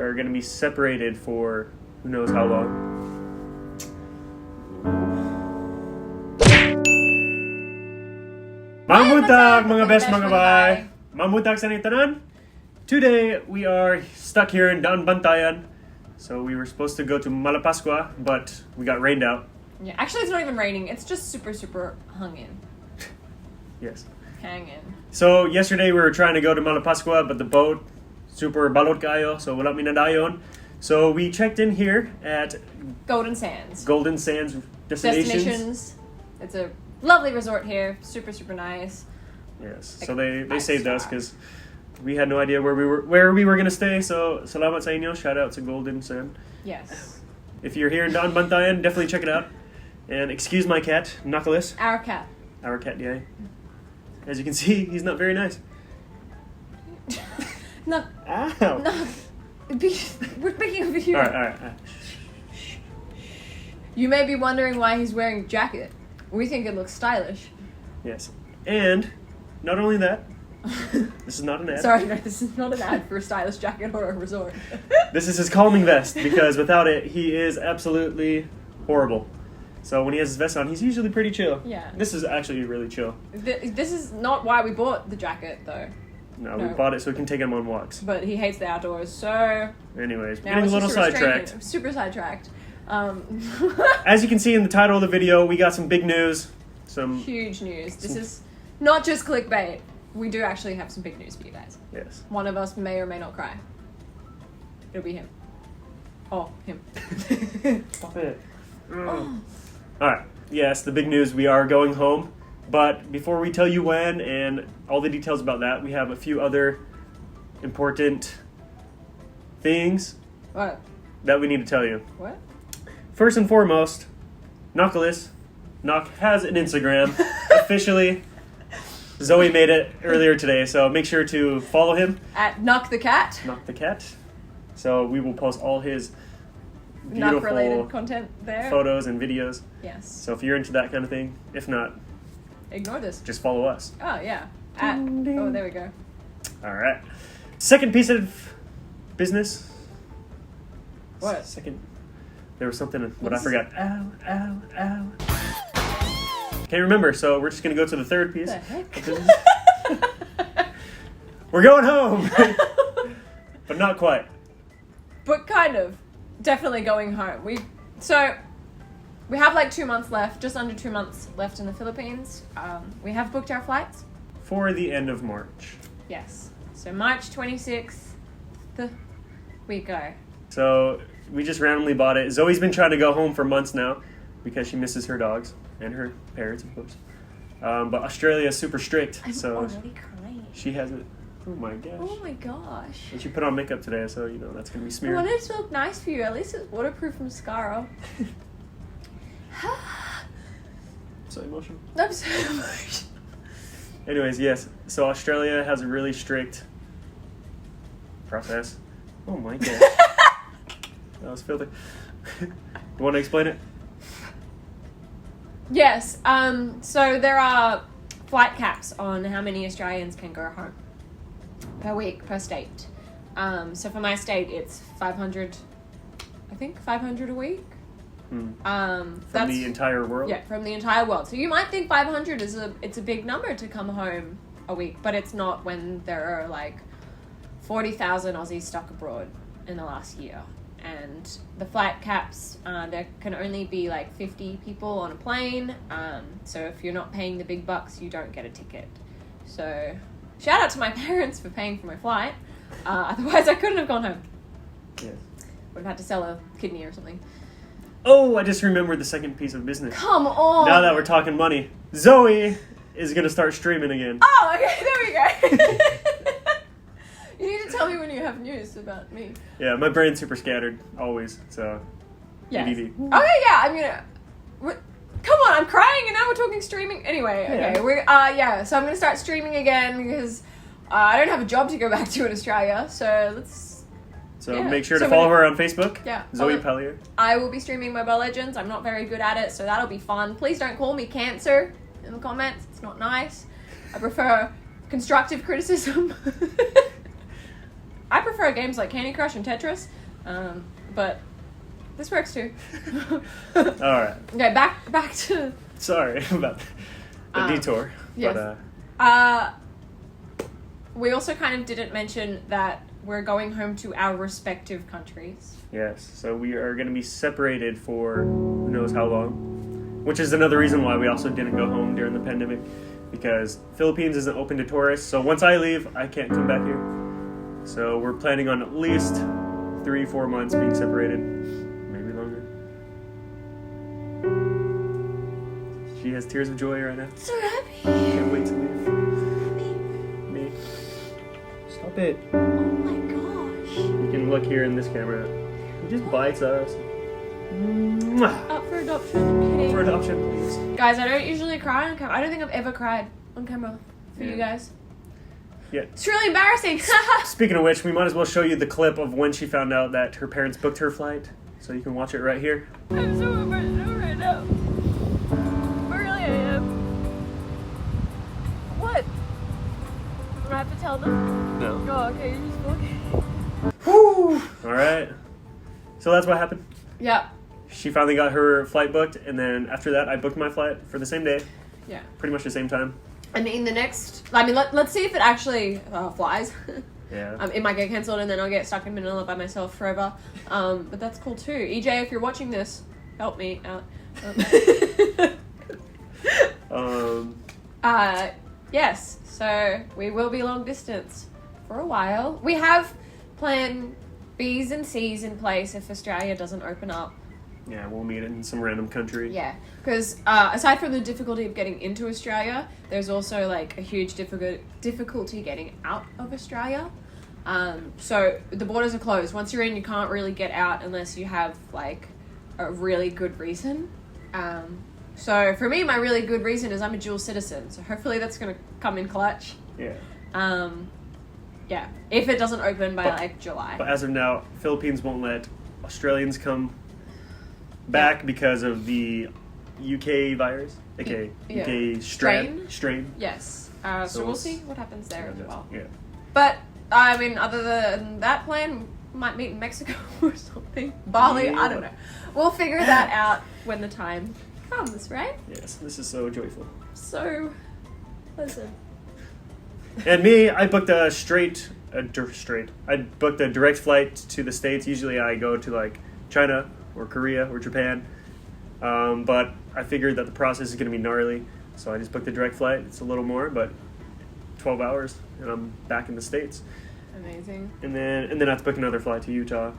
are going to be separated for who knows how long. Mamuntag mga best mga bay. Mamuntag sa tanan. Today we are stuck here in Daan Bantayan. So we were supposed to go to Malapascua, but we got rained out. Yeah, actually it's not even raining. It's just super hung in. Yes. Hang in. So yesterday we were trying to go to Malapascua, but the boat super balot kayo, so wala minadayon. So we checked in here at Golden Sands Destinations. It's a lovely resort here. Super nice. Yes. So they saved us because we had no idea where we were gonna stay. So salamat sa inyo. Shout out to Golden Sand. Yes. If you're here in Daan Bantayan, definitely check it out. And excuse my cat, Knuckles. Our cat, yeah. As you can see, he's not very nice. No. Ow. No. We're making a video. All right. You may be wondering why he's wearing a jacket. We think it looks stylish. Yes. And not only that, this is not an ad. Sorry, no, this is not an ad for a stylish jacket or a resort. This is his calming vest, because without it, he is absolutely horrible. So when he has his vest on, he's usually pretty chill. Yeah. This is actually really chill. This is not why we bought the jacket, though. No, we bought it so we can take him on walks. But he hates the outdoors, so... Anyways, now getting a little sidetracked. Super sidetracked. As you can see in the title of the video, we got some big news. Huge news. This is not just clickbait. We do actually have some big news for you guys. Yes. One of us may or may not cry. It'll be him. Oh, him. Stop it. Alright, yes, the big news, we are going home. But before we tell you when and all the details about that, we have a few other important things What? that we need to tell you. What? First and foremost, Knock has an Instagram officially. Zoe made it earlier today, so make sure to follow him. At Knock the Cat. Knock the Cat. So we will post all his beautiful Knock-related content there. photos and videos. Yes. So if you're into that kind of thing, if not, ignore this. just follow us. Oh, yeah. Ding, ding. Oh, there we go. All right. Second piece of business. What? Second. There was something, but I What's- forgot. Ow. Can't remember, so we're just going to go to the third piece. What the heck? We're going home. But not quite. But kind of. Definitely going home. We have like 2 months left, just under 2 months left in the Philippines. We have booked our flights. For the end of March. Yes. So March 26th, we go. So we just randomly bought it. Zoe's been trying to go home for months now because she misses her dogs and her parents, of course. But Australia is super strict, I'm so already crying. she hasn't. Oh my gosh. Oh my gosh. And she put on makeup today, so you know that's gonna be I smeared. wanted it to look nice for you. At least it's waterproof from mascara. So emotional. I'm so emotional. Anyways, yes. So Australia has a really strict process. Oh my gosh. That was filthy. You want to explain it? Yes. So there are flight caps on how many Australians can go home per week, per state. So for my state, it's 500. I think 500 a week. From the entire world? Yeah, from the entire world. So you might think 500 is a big number to come home a week, but it's not when there are like 40,000 Aussies stuck abroad in the last year. And the flight caps, there can only be like 50 people on a plane. So if you're not paying the big bucks, you don't get a ticket. So shout out to my parents for paying for my flight. Otherwise, I couldn't have gone home. Yes. Would have had to sell a kidney or something. Oh, I just remembered the second piece of business. Come on! Now that we're talking money, Zoe is going to start streaming again. Oh, okay, there we go. You need to tell me when you have news about me. Yeah, my brain's super scattered, always, so... Yes. ADD. Okay, yeah, I'm gonna... Come on, I'm crying and now we're talking streaming. Anyway, okay, Yeah. so I'm gonna start streaming again because I don't have a job to go back to in Australia, so let's... So Yeah. make sure to So follow when- her on Facebook. Yeah. Zoe follow- Pellier. I will be streaming Mobile Legends. I'm not very good at it, so that'll be fun. Please don't call me cancer in the comments. It's not nice. I prefer constructive criticism. I prefer games like Candy Crush and Tetris, but this works too. All right. Okay, back to. Sorry about the detour. Yes. But, we also kind of didn't mention that we're going home to our respective countries. yes, so we are going to be separated for who knows how long, which is another reason why we also didn't go home during the pandemic, because Philippines isn't open to tourists. So once I leave, I can't come back here. So we're planning on at least 3-4 months being separated, maybe longer. She has tears of joy right now. So happy. Can't wait to leave. Me. Stop it. Oh my gosh. You can look here in this camera. He just bites us. Mwah. Up for adoption. I'm kidding. For adoption, please. Guys, I don't usually cry on camera. I don't think I've ever cried on camera for you guys. Yeah. It's really embarrassing. Speaking of which, we might as well show you the clip of when she found out that her parents booked her flight. So you can watch it right here. I'm so emotional right now. Really, I am. What? Do I have to tell them? No. Oh, okay, you're just walking. Whew. Alright. So that's what happened. Yeah. She finally got her flight booked, and then after that, I booked my flight for the same day. Yeah. Pretty much the same time. I mean, let's see if it actually flies. Yeah. It might get cancelled and then I'll get stuck in Manila by myself forever. But that's cool too. EJ, if you're watching this, help me out. Yes, so we will be long distance for a while. We have plan B's and C's in place if Australia doesn't open up. Yeah, we'll meet in some random country. Yeah, because aside from the difficulty of getting into Australia, there's also like a huge difficulty getting out of Australia. So the borders are closed. Once you're in, you can't really get out unless you have like a really good reason. So for me, my really good reason is I'm a dual citizen. So hopefully that's going to come in clutch. Yeah. Yeah, if it doesn't open by like July. But as of now, Philippines won't let Australians come back because of the UK virus, aka UK strain. Yes. So we'll see what happens there as well. Yeah. But I mean, other than that plan, might meet in Mexico or something. Bali, I don't know. We'll figure that out when the time comes, right? Yes, this is so joyful. So, listen. And me, I booked I booked a direct flight to the States. Usually I go to like China or Korea or Japan. But I figured that the process is going to be gnarly. So I just booked a direct flight. It's a little more, but 12 hours and I'm back in the States. Amazing. And then I have to book another flight to Utah,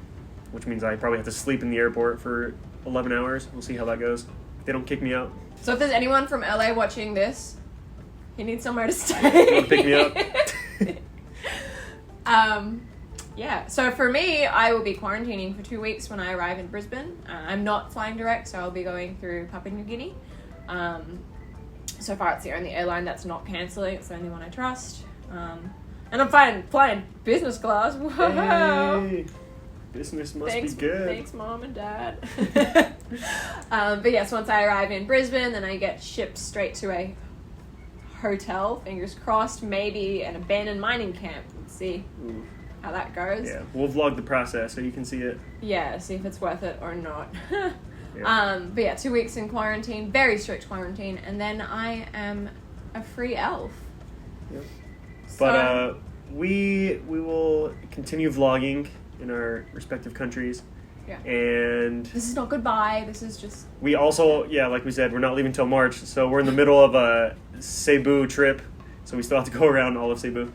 which means I probably have to sleep in the airport for 11 hours. We'll see how that goes. If they don't kick me out. So if there's anyone from LA watching this, you need somewhere to stay. You want to pick me up? Yeah, so for me, I will be quarantining for 2 weeks when I arrive in Brisbane. I'm not flying direct, so I'll be going through Papua New Guinea. So far, it's the only airline that's not cancelling. It's the only one I trust. And I'm flying business class. Hey, business must be good. Thanks, Mom and Dad. But yes, once I arrive in Brisbane, then I get shipped straight to a hotel, fingers crossed, maybe an abandoned mining camp. Let's see how that goes. Yeah, we'll vlog the process so you can see it. Yeah, see if it's worth it or not. Yeah. But yeah, 2 weeks in quarantine, very strict quarantine, and then I am a free elf. Yep. So, But we will continue vlogging in our respective countries. Yeah. And this is not goodbye. This is just. we also, like we said, we're not leaving till March, so we're in the middle of a Cebu trip, so we still have to go around all of Cebu. Yeah.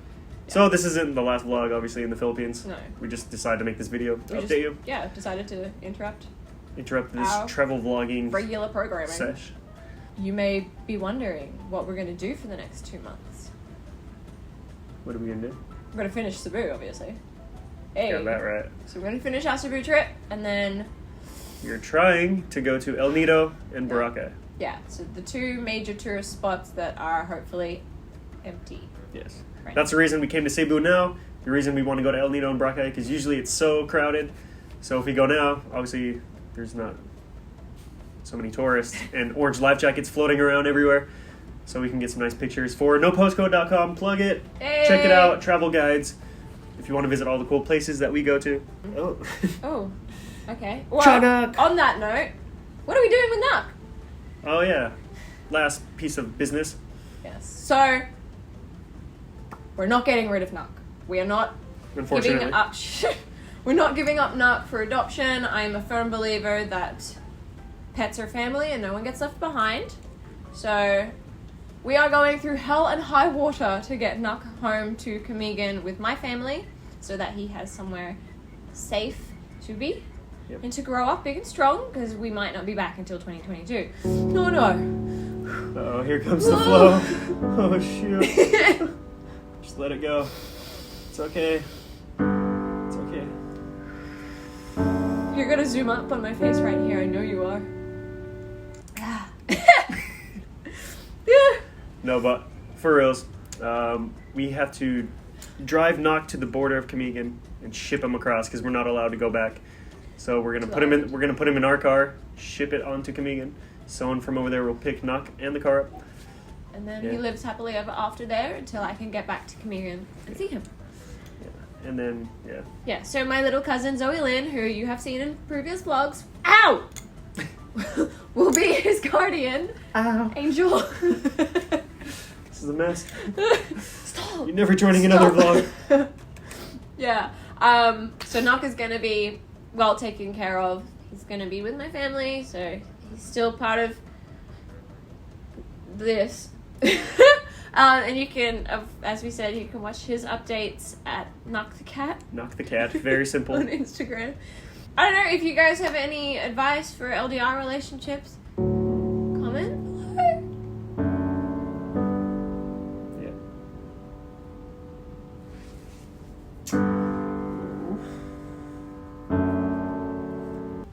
So this isn't the last vlog, obviously, in the Philippines. No. We just decided to make this video to update you. Yeah, decided to interrupt This travel vlogging regular programming. sesh. You may be wondering what we're going to do for the next 2 months. What are we going to do? We're going to finish Cebu, obviously. Hey. Got that right. So we're going to finish our Cebu trip, and then... You're trying to go to El Nido and Boracay. Yeah, so the two major tourist spots that are hopefully empty. Yes. Right. That's the reason we came to Cebu now. The reason we want to go to El Nido and Boracay, because usually it's so crowded. So if we go now, obviously there's not so many tourists and orange life jackets floating around everywhere. So we can get some nice pictures for nopostcode.com. Plug it. Hey. Check it out. Travel guides. if you want to visit all the cool places that we go to. Oh. Oh, okay. Well, Chuck. on that note, what are we doing with Nuck? Oh, yeah. Last piece of business. Yes. So, we're not getting rid of Nuck. We are not Unfortunately. giving up. We're not giving up Nuck for adoption. I am a firm believer that pets are family and no one gets left behind. So, we are going through hell and high water to get Nuck home to Kamigan with my family so that he has somewhere safe to be. Yep. And to grow up big and strong, because we might not be back until 2022. No. Uh-oh, here comes the flow. Oh, shoot. Just let it go. It's okay. It's okay. You're gonna zoom up on my face right here. I know you are. No, but for reals, we have to drive Nock to the border of Kamigan and ship him across because we're not allowed to go back. So we're gonna put him in. We're gonna put him in our car, ship it onto Kamigan. Someone from over there will pick Nock and the car up. And then he lives happily ever after there until I can get back to Kamigan and see him. Yeah. And then Yeah. So my little cousin Zoe Lynn, who you have seen in previous vlogs, ow, will be his guardian. Ow. Angel. This is a mess. Stop. You're never joining another vlog. Yeah. So Nock is gonna be well taken care of. He's gonna be with my family, so he's still part of this. And you can, as we said, you can watch his updates at Knock the Cat. Knock the Cat. Very simple. On Instagram. I don't know if you guys have any advice for LDR relationships. Comment below.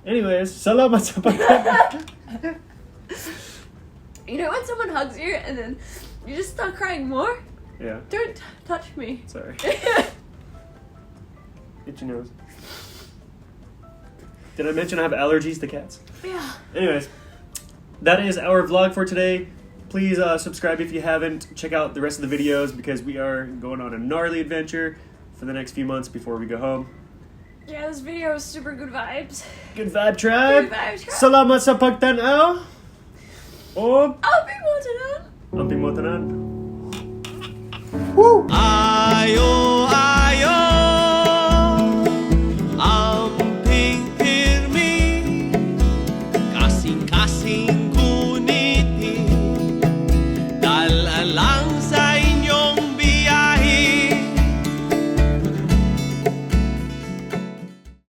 Anyways, salamat sa pagkain. You know when someone hugs you and then you just start crying more? Yeah. Don't touch me. Sorry. Itchy nose. Did I mention I have allergies to cats? Yeah. Anyways, that is our vlog for today. Please subscribe if you haven't. Check out the rest of the videos because we are going on a gnarly adventure for the next few months before we go home. Yeah, this video is super good vibes. Good vibe, tribe. Good vibes, tribe. Salamat sa pagtanaw. I'll be more to Amping mo tanan. Woo!